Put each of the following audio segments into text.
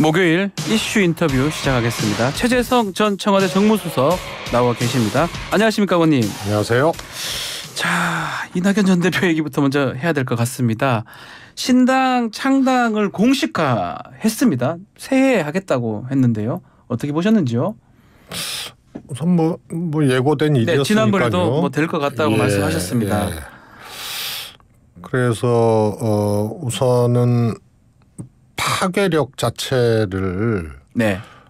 목요일 이슈 인터뷰 시작하겠습니다. 최재성 전 청와대 정무수석 나와 계십니다. 안녕하십니까, 의원님. 안녕하세요. 자, 이낙연 전 대표 얘기부터 먼저 해야 될 것 같습니다. 신당 창당을 공식화했습니다. 새해에 하겠다고 했는데요. 어떻게 보셨는지요? 우선 뭐 예고된 일이었으니까요. 지난번에도 될 것 같다고 말씀하셨습니다. 그래서 우선은 파괴력 자체를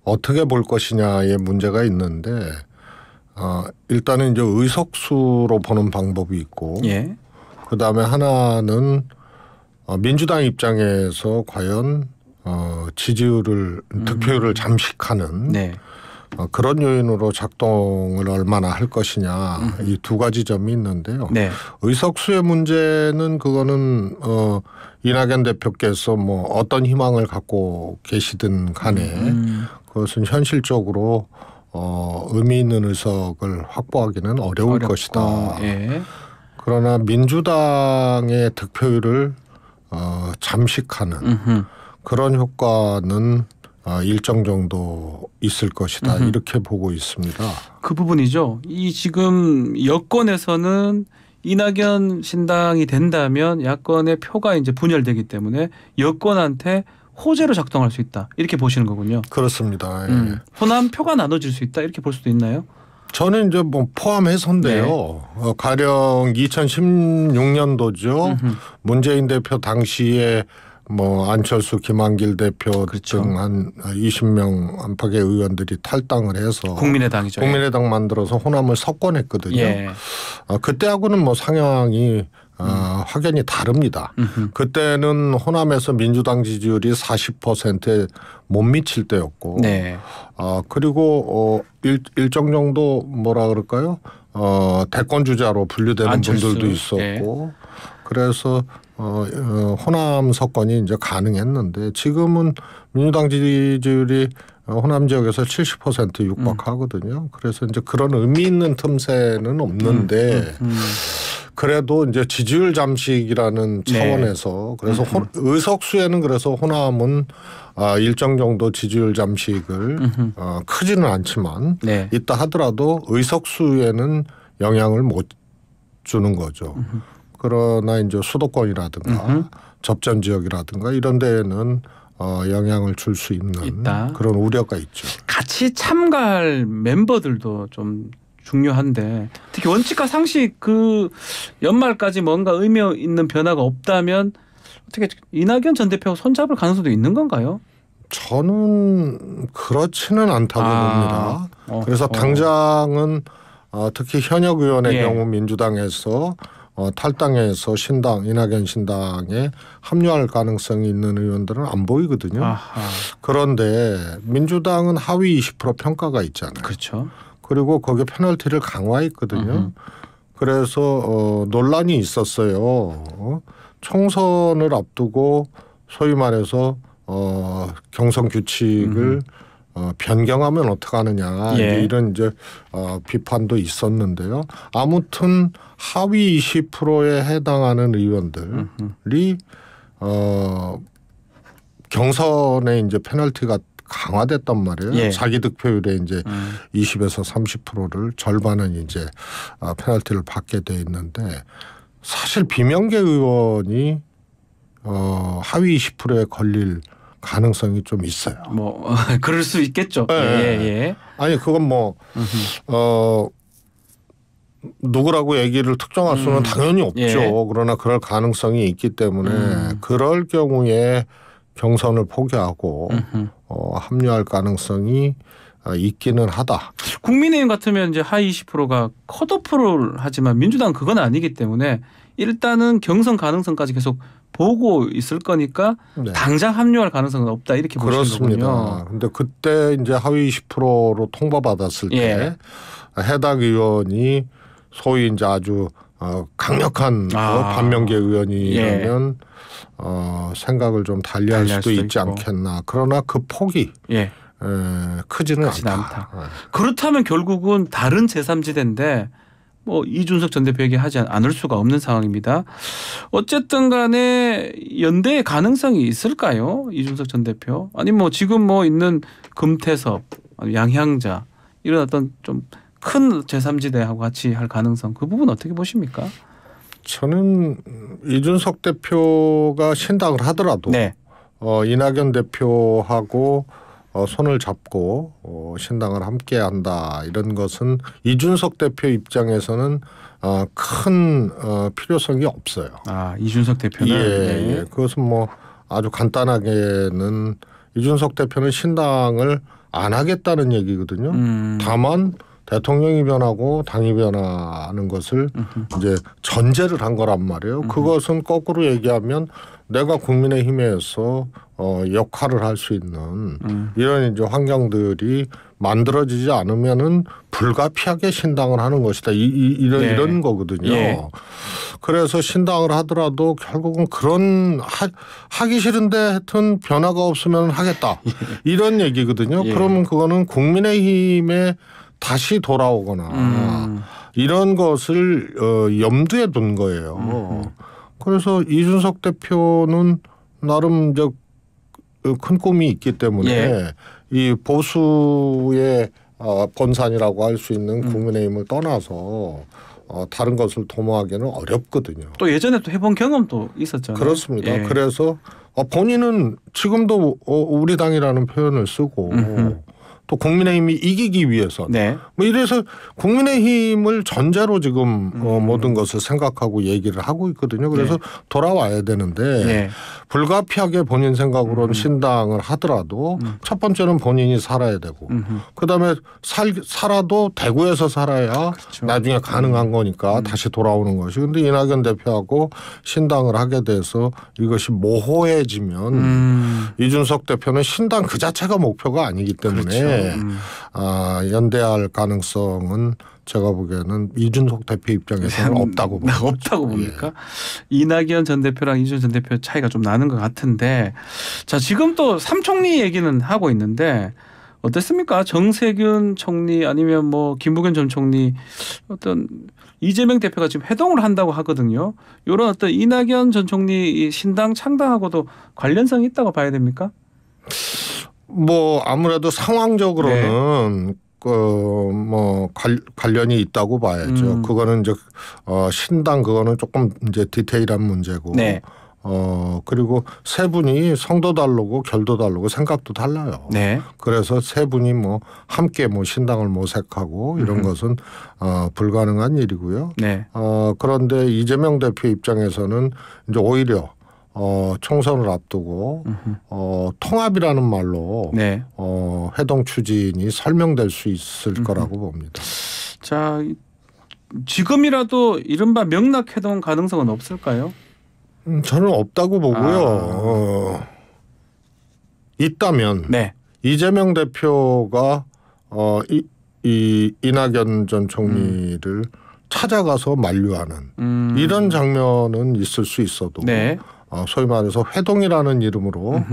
어떻게 볼 것이냐의 문제가 있는데 일단은 이제 의석수로 보는 방법이 있고 그다음에 하나는 민주당 입장에서 과연 지지율을 득표율을 잠식하는 그런 요인으로 작동을 얼마나 할 것이냐 이 두 가지 점이 있는데요. 의석수의 문제는 그거는 이낙연 대표께서 뭐 어떤 희망을 갖고 계시든 간에 그것은 현실적으로 의미 있는 의석을 확보하기는 어려울 것이다. 그러나 민주당의 득표율을 잠식하는 그런 효과는 일정 정도 있을 것이다. 이렇게 보고 있습니다. 그 부분이죠. 이 지금 여권에서는 이낙연 신당이 된다면 야권의 표가 이제 분열되기 때문에 여권한테 호재로 작동할 수 있다. 이렇게 보시는 거군요. 그렇습니다. 호남 표가 나눠질 수 있다. 이렇게 볼 수도 있나요? 저는 이제 뭐 포함해서인데요. 가령 2016년도죠. 문재인 대표 당시에 뭐 안철수, 김한길 대표 등 한 20명 안팎의 의원들이 탈당을 해서 국민의당이죠. 국민의당 만들어서 호남을 석권했거든요. 그때하고는 뭐 상황이 확연히 다릅니다. 그때는 호남에서 민주당 지지율이 40%에 못 미칠 때였고 그리고 일정 정도 뭐라 그럴까요? 대권 주자로 분류되는 안철수. 분들도 있었고 그래서 호남 석권이 이제 가능했는데 지금은 민주당 지지율이 호남 지역에서 70% 육박하거든요. 그래서 이제 그런 의미 있는 틈새는 없는데 그래도 이제 지지율 잠식이라는 차원에서 그래서 의석수에는 그래서 호남은 일정 정도 지지율 잠식을 크지는 않지만 있다 하더라도 의석수에는 영향을 못 주는 거죠. 그러나 이제 수도권이라든가 접전 지역이라든가 이런 데에는 영향을 줄 수 있는 그런 우려가 있죠. 같이 참가할 멤버들도 좀 중요한데 특히 원칙과 상식 그 연말까지 뭔가 의미 있는 변화가 없다면 어떻게 이낙연 전 대표가 손잡을 가능성도 있는 건가요? 저는 그렇지는 않다고 봅니다. 그래서 당장은 특히 현역 의원의 경우 민주당에서 탈당해서 이낙연 신당에 합류할 가능성이 있는 의원들은 안 보이거든요. 그런데 민주당은 하위 20% 평가가 있잖아요. 그렇죠. 그리고 거기에 페널티를 강화했거든요. 그래서 논란이 있었어요. 총선을 앞두고 소위 말해서 경선 규칙을 변경하면 어떡하느냐 이런 이제 비판도 있었는데요. 아무튼 하위 20%에 해당하는 의원들이 경선에 이제 페널티가 강화됐단 말이에요. 자기 득표율의 이제 20에서 30%를 절반은 이제 페널티를 받게 돼 있는데 사실 비명계 의원이 하위 20%에 걸릴 가능성이 좀 있어요. 뭐 그럴 수 있겠죠. 아니 그건 뭐 누구라고 얘기를 특정할 수는 당연히 없죠. 그러나 그럴 가능성이 있기 때문에 그럴 경우에 경선을 포기하고 합류할 가능성이 있기는 하다. 국민의힘 같으면 이제 하위 20%가 컷오프를 하지만 민주당은 그건 아니기 때문에 일단은 경선 가능성까지 계속 보고 있을 거니까 당장 합류할 가능성은 없다 이렇게 보시는 거군요. 그런데 그때 이제 하위 20%로 통과받았을 때 해당 의원이 소위 이제 아주 강력한 반명계 의원이라면 생각을 좀 달리할 수도 있지 않겠나. 그러나 그 폭이 크지는 않다. 그렇다면 결국은 다른 제3지대인데 뭐 이준석 전 대표 얘기하지 않을 수가 없는 상황입니다. 어쨌든 간에 연대의 가능성이 있을까요? 이준석 전 대표. 아니 뭐 지금 뭐 있는 금태섭, 양향자 이런 어떤 좀 큰 제3지대하고 같이 할 가능성 그 부분 어떻게 보십니까? 저는 이준석 대표가 신당을 하더라도 네. 이낙연 대표하고 손을 잡고 신당을 함께한다 이런 것은 이준석 대표 입장에서는 큰 필요성이 없어요. 아 이준석 대표는 예. 그것은 뭐 아주 간단하게는 이준석 대표는 신당을 안 하겠다는 얘기거든요. 다만 대통령이 변하고 당이 변하는 것을 이제 전제를 한 거란 말이에요. 그것은 거꾸로 얘기하면 내가 국민의힘에서 역할을 할 수 있는 이런 이제 환경들이 만들어지지 않으면은 불가피하게 신당을 하는 것이다. 이런 거거든요. 예. 그래서 신당을 하더라도 결국은 그런 하기 싫은데 하여튼 변화가 없으면 하겠다. 이런 얘기거든요. 예. 그러면 그거는 국민의힘에 다시 돌아오거나 이런 것을 염두에 둔 거예요. 그래서 이준석 대표는 나름 이제 큰 꿈이 있기 때문에 예. 이 보수의 본산이라고 할 수 있는 국민의힘을 떠나서 다른 것을 도모하기는 어렵거든요. 또 예전에 또 해본 경험도 있었잖아요. 그렇습니다. 예. 그래서 본인은 지금도 우리 당이라는 표현을 쓰고 또 국민의힘이 이기기 위해서 네. 뭐 이래서 국민의힘을 전제로 지금 모든 것을 생각하고 얘기를 하고 있거든요. 그래서 네. 돌아와야 되는데 네. 불가피하게 본인 생각으로는 신당을 하더라도 첫 번째는 본인이 살아야 되고 그다음에 살아도 대구에서 살아야 그렇죠. 나중에 가능한 거니까 다시 돌아오는 것이. 그런데 이낙연 대표하고 신당을 하게 돼서 이것이 모호해지면 이준석 대표는 신당 그 자체가 목표가 아니기 때문에 그렇죠. 연대할 가능성은 제가 보기에는 이준석 대표 입장에서는 없다고 봅니다. 없다고 봅니까? 예. 이낙연 전 대표랑 이준석 전 대표 차이가 좀 나는 것 같은데 자 지금 또 삼총리 얘기는 하고 있는데 어땠습니까? 정세균 총리 아니면 뭐 김부겸 전 총리 어떤 이재명 대표가 지금 회동을 한다고 하거든요. 이런 어떤 이낙연 전 총리 신당 창당하고도 관련성이 있다고 봐야 됩니까? 뭐 아무래도 상황적으로는 네. 뭐 관련이 있다고 봐야죠. 그거는 이제 신당 그거는 조금 이제 디테일한 문제고. 네. 그리고 세 분이 성도 다르고 결도 다르고 생각도 달라요. 네. 그래서 세 분이 뭐 함께 뭐 신당을 모색하고 이런 것은 불가능한 일이고요. 네. 그런데 이재명 대표 입장에서는 이제 오히려 총선을 앞두고 통합이라는 말로 네. 회동 추진이 설명될 수 있을 거라고 봅니다. 자, 지금이라도 이른바 명락회동 가능성은 없을까요? 저는 없다고 보고요. 있다면 네. 이재명 대표가 이 이낙연 전 총리를 찾아가서 만류하는 이런 장면은 있을 수 있어도 네. 소위 말해서 회동이라는 이름으로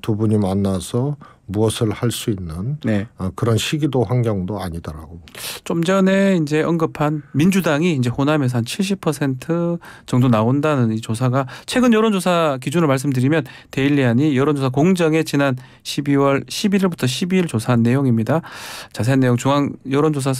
두 분이 만나서 무엇을 할 수 있는 네. 그런 시기도 환경도 아니다라고. 좀 전에 이제 언급한 민주당이 이제 호남에서 한 70% 정도 나온다는 이 조사가 최근 여론조사 기준으로 말씀드리면 데일리안이 여론조사 공정에 지난 12월 11일부터 12일 조사한 내용입니다. 자세한 내용 중앙 여론조사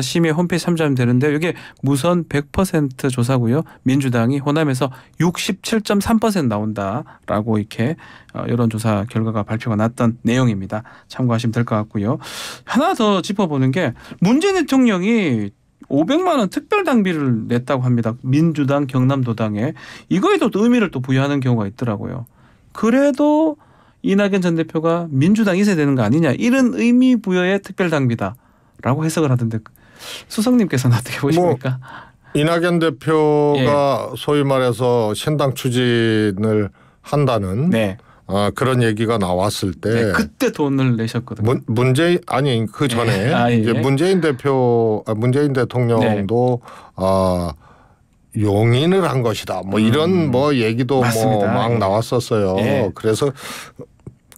심의 홈페이지 참조하면 되는데 이게 무선 100% 조사고요. 민주당이 호남에서 67.3% 나온다라고 이렇게 여론조사 결과가 발표가 났던 내용입니다. 참고하시면 될 것 같고요. 하나 더 짚어보는 게 문재인 대통령이 500만 원 특별 당비를 냈다고 합니다. 민주당 경남도당에. 이거에도 또 의미를 또 부여하는 경우가 있더라고요. 그래도 이낙연 전 대표가 민주당 이세 되는 거 아니냐 이런 의미 부여의 특별 당비다. 라고 해석을 하던데 수석님께서는 어떻게 보십니까? 뭐 이낙연 대표가 예. 소위 말해서 신당 추진을 한다는 네. 그런 얘기가 나왔을 때 네, 그때 돈을 내셨거든요. 문재인 아니 그 전에 네. 이제 문재인 대통령도 네. 용인을 한 것이다. 뭐 이런 뭐 얘기도 뭐 막 나왔었어요. 예. 그래서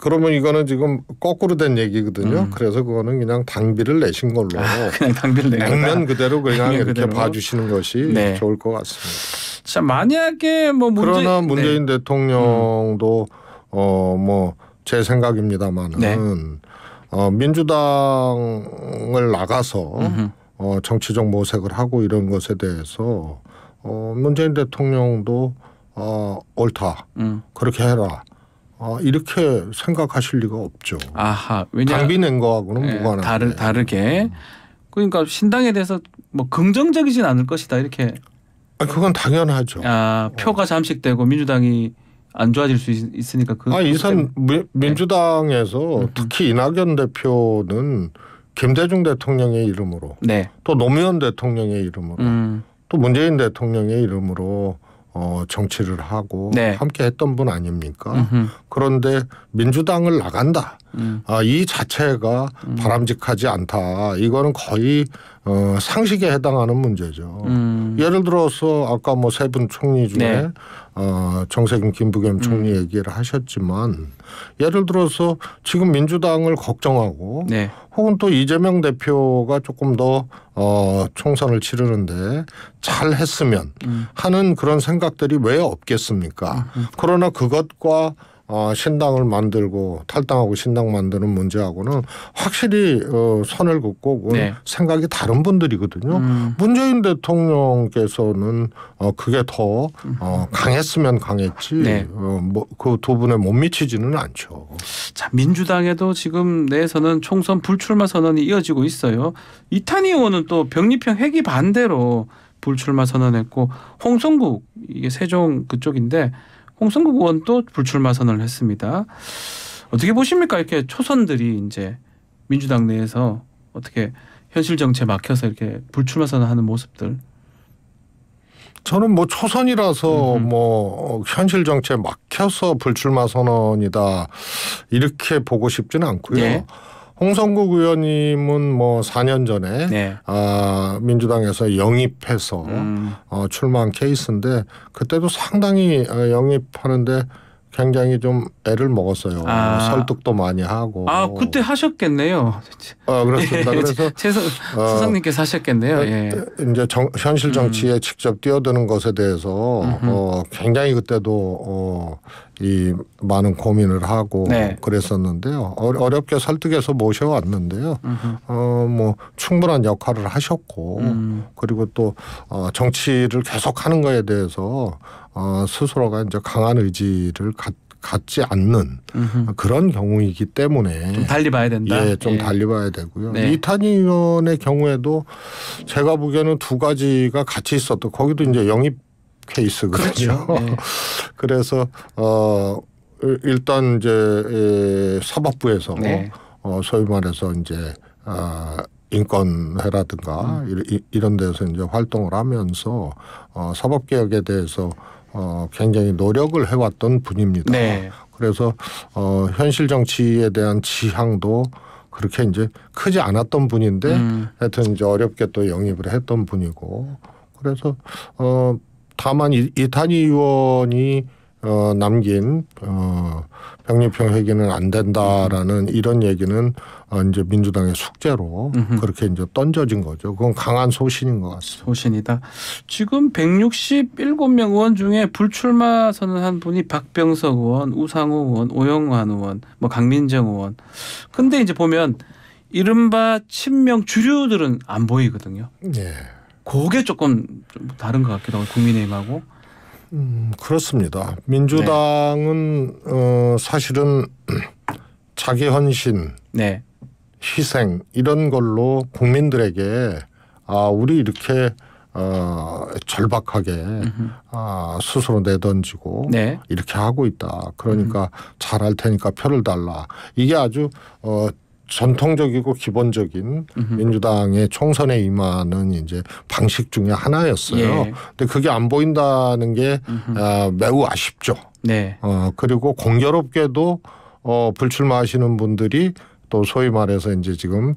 그러면 이거는 지금 거꾸로 된 얘기거든요. 그래서 그거는 그냥 당비를 내신 걸로 그냥 당비를 내는 액면 그대로 그냥 액면 이렇게 그대로. 봐주시는 것이 네. 좋을 것 같습니다. 자, 만약에 뭐 그러나 문재인 대통령도 뭐 제 생각입니다만은 네. 민주당을 나가서 정치적 모색을 하고 이런 것에 대해서 문재인 대통령도 옳다 그렇게 해라 이렇게 생각하실 리가 없죠. 아하, 왜냐 당비 낸 거하고는 네, 무관하게 다르게 그러니까 신당에 대해서 뭐 긍정적이진 않을 것이다 이렇게. 그건 당연하죠. 표가 잠식되고 민주당이 안 좋아질 수 있으니까 이선 민주당에서 특히 이낙연 대표는 김대중 대통령의 이름으로 네. 또 노무현 대통령의 이름으로 또 문재인 대통령의 이름으로 정치를 하고 네. 함께 했던 분 아닙니까? 그런데 민주당을 나간다. 이 자체가 바람직하지 않다. 이거는 거의 상식에 해당하는 문제죠. 예를 들어서 아까 뭐 세 분 총리 중에 네. 정세균 김부겸 총리 얘기를 하셨지만 예를 들어서 지금 민주당을 걱정하고 네. 혹은 또 이재명 대표가 조금 더 총선을 치르는데 잘 했으면 하는 그런 생각들이 왜 없겠습니까? 그러나 그것과 신당을 만들고 탈당하고 신당 만드는 문제하고는 확실히 선을 긋고 네. 생각이 다른 분들이거든요. 문재인 대통령께서는 그게 더 강했으면 강했지 네. 뭐 그 두 분에 못 미치지는 않죠. 자, 민주당에도 지금 내에서는 총선 불출마 선언이 이어지고 있어요. 이탄희 의원은 또 병리평 회기 반대로 불출마 선언했고 홍성국 이게 세종 그쪽인데 홍성국 의원도 불출마 선언을 했습니다. 어떻게 보십니까? 이렇게 초선들이 이제 민주당 내에서 어떻게 현실 정치에 막혀서 이렇게 불출마 선언하는 모습들. 저는 뭐 초선이라서 뭐 현실 정치에 막혀서 불출마 선언이다 이렇게 보고 싶지는 않고요. 네. 홍성국 의원님은 뭐 4년 전에 네. 민주당에서 영입해서 출마한 케이스인데 그때도 상당히 영입하는데 굉장히 좀 애를 먹었어요. 설득도 많이 하고. 그때 하셨겠네요. 그렇습니다. 그래서 수석님께서 하셨겠네요. 예. 이제 현실 정치에 직접 뛰어드는 것에 대해서 굉장히 그때도 이 많은 고민을 하고 네. 그랬었는데요. 어렵게 설득해서 모셔왔는데요. 뭐 충분한 역할을 하셨고 그리고 또 정치를 계속하는 거에 대해서 스스로가 이제 강한 의지를 갖지 않는 그런 경우이기 때문에 좀 달리 봐야 된다. 예, 좀 달리 봐야 되고요. 네. 이탄희 의원의 경우에도 제가 보기에는 두 가지가 같이 있었던 거기도 이제 영입 케이스거든요. 그렇죠. 네. 그래서 일단 이제 사법부에서 네. 소위 말해서 이제 인권회라든가 이런 데서 이제 활동을 하면서 사법개혁에 대해서 굉장히 노력을 해왔던 분입니다. 네. 그래서 현실 정치에 대한 지향도 그렇게 이제 크지 않았던 분인데 하여튼 이제 어렵게 또 영입을 했던 분이고 그래서 다만 이탄희 의원이 남긴 병리평 회기는 안 된다라는 이런 얘기는 이제 민주당의 숙제로 그렇게 이제 던져진 거죠. 그건 강한 소신인 것 같습니다. 소신이다. 지금 167명 의원 중에 불출마 선언한 분이 박병석 의원, 우상호 의원, 오영환 의원, 뭐 강민정 의원. 근데 이제 보면 이른바 친명 주류들은 안 보이거든요. 예. 그게 조금 좀 다른 것 같기도 하고 국민의힘하고. 그렇습니다. 민주당은 사실은 자기 헌신, 네. 희생 이런 걸로 국민들에게 우리 이렇게 절박하게 스스로 내던지고 네. 이렇게 하고 있다. 그러니까 잘할 테니까 표를 달라. 이게 아주 전통적이고 기본적인 민주당의 총선에 임하는 이제 방식 중에 하나였어요. 예. 근데 그게 안 보인다는 게 매우 아쉽죠. 네. 그리고 공교롭게도 불출마하시는 분들이 또 소위 말해서 이제 지금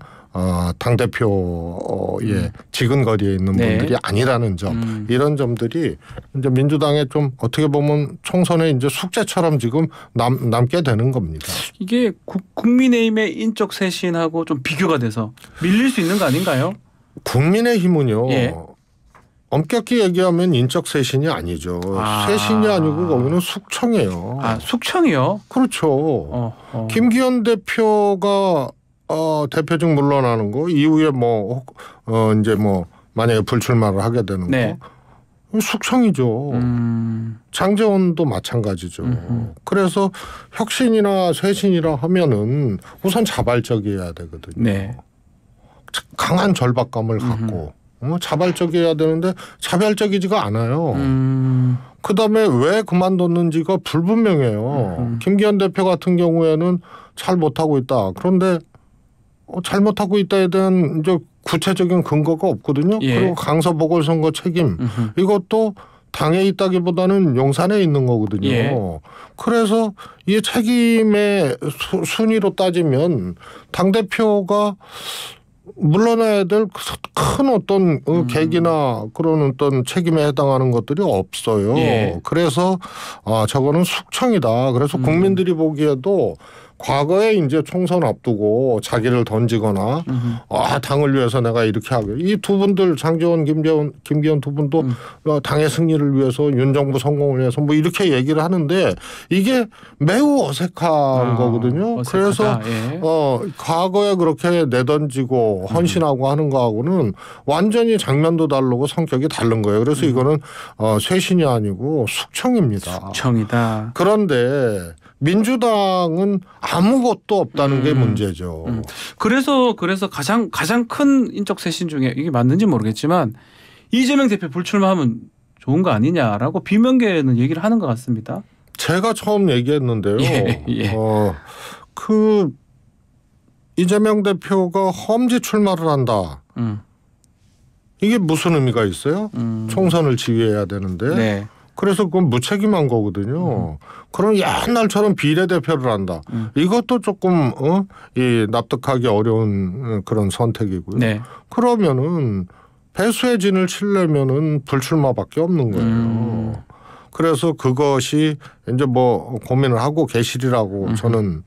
당 대표의 지근거리에 있는 네. 분들이 아니라는 점, 이런 점들이 이제 민주당에 좀 어떻게 보면 총선에 이제 숙제처럼 지금 남게 되는 겁니다. 이게 국민의힘의 인적 쇄신하고 좀 비교가 돼서 밀릴 수 있는 거 아닌가요? 국민의힘은요. 예. 엄격히 얘기하면 인적 쇄신이 아니죠. 쇄신이 아니고 거기는 숙청이에요. 숙청이요? 그렇죠. 김기현 대표가 대표직 물러나는 거 이후에 이제 만약에 불출마를 하게 되는 네. 거 숙청이죠. 장제원도 마찬가지죠. 그래서 혁신이나 쇄신이라 하면은 우선 자발적이어야 되거든요. 네. 강한 절박감을 갖고 자발적이어야 되는데 자발적이지가 않아요. 그다음에 왜 그만뒀는지가 불분명해요. 김기현 대표 같은 경우에는 잘 못하고 있다. 그런데 잘못하고 있다에 대한 이제 구체적인 근거가 없거든요. 예. 그리고 강서 보궐선거 책임 이것도 당에 있다기보다는 용산에 있는 거거든요. 예. 그래서 이 책임의 순위로 따지면 당대표가 물러나야 될 큰 어떤 계기나 그런 어떤 책임에 해당하는 것들이 없어요. 예. 그래서 저거는 숙청이다. 그래서 국민들이 보기에도 과거에 이제 총선 앞두고 자기를 던지거나 당을 위해서 내가 이렇게 하게 이 두 분들 장제원 김기현 두 분도 당의 승리를 위해서 윤 정부 성공을 위해서 이렇게 얘기를 하는데 이게 매우 어색한 거거든요. 어색하다. 그래서 예. 과거에 그렇게 내던지고 헌신하고 하는 거하고는 완전히 장면도 다르고 성격이 다른 거예요. 그래서 이거는 쇄신이 아니고 숙청입니다. 숙청이다. 그런데 민주당은 아무것도 없다는 게 문제죠. 그래서 가장 큰 인적 쇄신 중에 이게 맞는지 모르겠지만 이재명 대표 불출마하면 좋은 거 아니냐라고 비명계는 얘기를 하는 것 같습니다. 제가 처음 얘기했는데요. 예. 이재명 대표가 험지 출마를 한다. 이게 무슨 의미가 있어요? 총선을 지휘해야 되는데. 네. 그래서 그건 무책임한 거거든요. 그럼 옛날처럼 비례대표를 한다. 이것도 조금 납득하기 어려운 그런 선택이고요. 네. 그러면은 배수의 진을 치려면은 불출마밖에 없는 거예요. 그래서 그것이 이제 고민을 하고 계시리라고 저는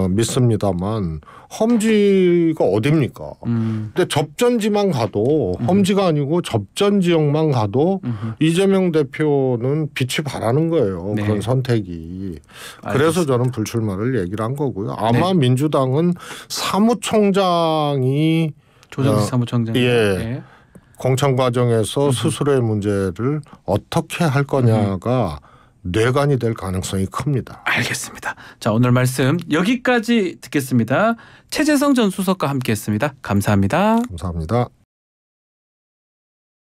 믿습니다만 험지가 어딥니까? 근데 접전지만 가도 험지가 아니고 접전 지역만 가도 이재명 대표는 빛이 바라는 거예요. 네. 그런 선택이. 알겠습니다. 그래서 저는 불출마를 얘기를 한 거고요. 아마 민주당은 사무총장이 조정식 사무총장. 예. 공천 과정에서 스스로의 문제를 어떻게 할 거냐가 뇌관이 될 가능성이 큽니다. 알겠습니다. 자, 오늘 말씀 여기까지 듣겠습니다. 최재성 전 수석과 함께했습니다. 감사합니다. 감사합니다.